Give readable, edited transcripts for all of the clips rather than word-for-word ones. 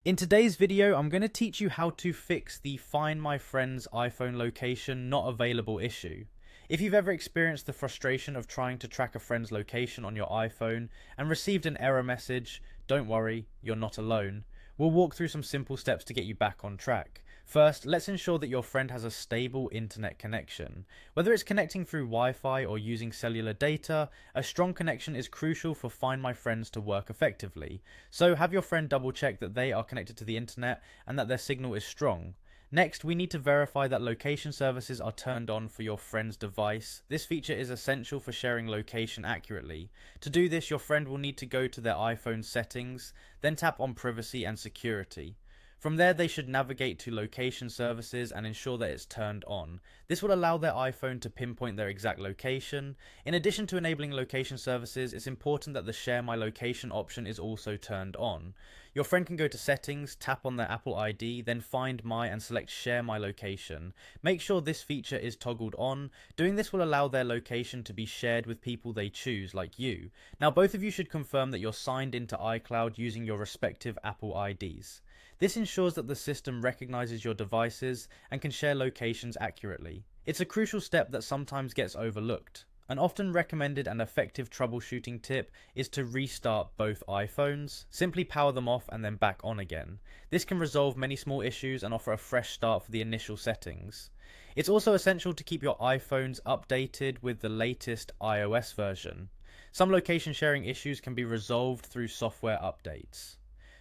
In today's video, I'm going to teach you how to fix the Find My Friend's iPhone location not available issue. If you've ever experienced the frustration of trying to track a friend's location on your iPhone and received an error message, don't worry, you're not alone. We'll walk through some simple steps to get you back on track. First, let's ensure that your friend has a stable internet connection. Whether it's connecting through Wi-Fi or using cellular data, a strong connection is crucial for Find My Friends to work effectively. So have your friend double check that they are connected to the internet and that their signal is strong. Next, we need to verify that location services are turned on for your friend's device. This feature is essential for sharing location accurately. To do this, your friend will need to go to their iPhone settings, then tap on privacy and security. From there, they should navigate to location services and ensure that it's turned on. This will allow their iPhone to pinpoint their exact location. In addition to enabling location services, it's important that the Share My Location option is also turned on. Your friend can go to settings, tap on their Apple ID, then find My and select Share My Location. Make sure this feature is toggled on. Doing this will allow their location to be shared with people they choose, like you. Now, both of you should confirm that you're signed into iCloud using your respective Apple IDs. This ensures that the system recognizes your devices and can share locations accurately. It's a crucial step that sometimes gets overlooked. An often recommended and effective troubleshooting tip is to restart both iPhones. Simply power them off and then back on again. This can resolve many small issues and offer a fresh start for the initial settings. It's also essential to keep your iPhones updated with the latest iOS version. Some location sharing issues can be resolved through software updates.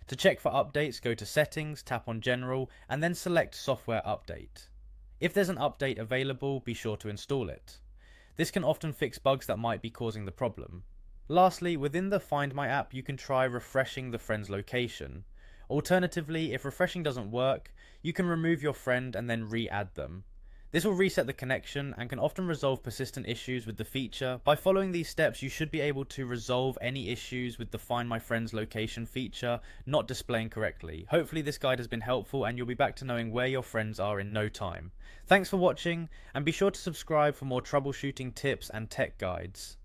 To check for updates, go to Settings, tap on General, and then select Software Update. If there's an update available, be sure to install it. This can often fix bugs that might be causing the problem. Lastly, within the Find My app, you can try refreshing the friend's location. Alternatively, if refreshing doesn't work, you can remove your friend and then re-add them. This will reset the connection and can often resolve persistent issues with the feature. By following these steps, you should be able to resolve any issues with the Find My Friend's location feature not displaying correctly. Hopefully this guide has been helpful and you'll be back to knowing where your friends are in no time. Thanks for watching, and be sure to subscribe for more troubleshooting tips and tech guides.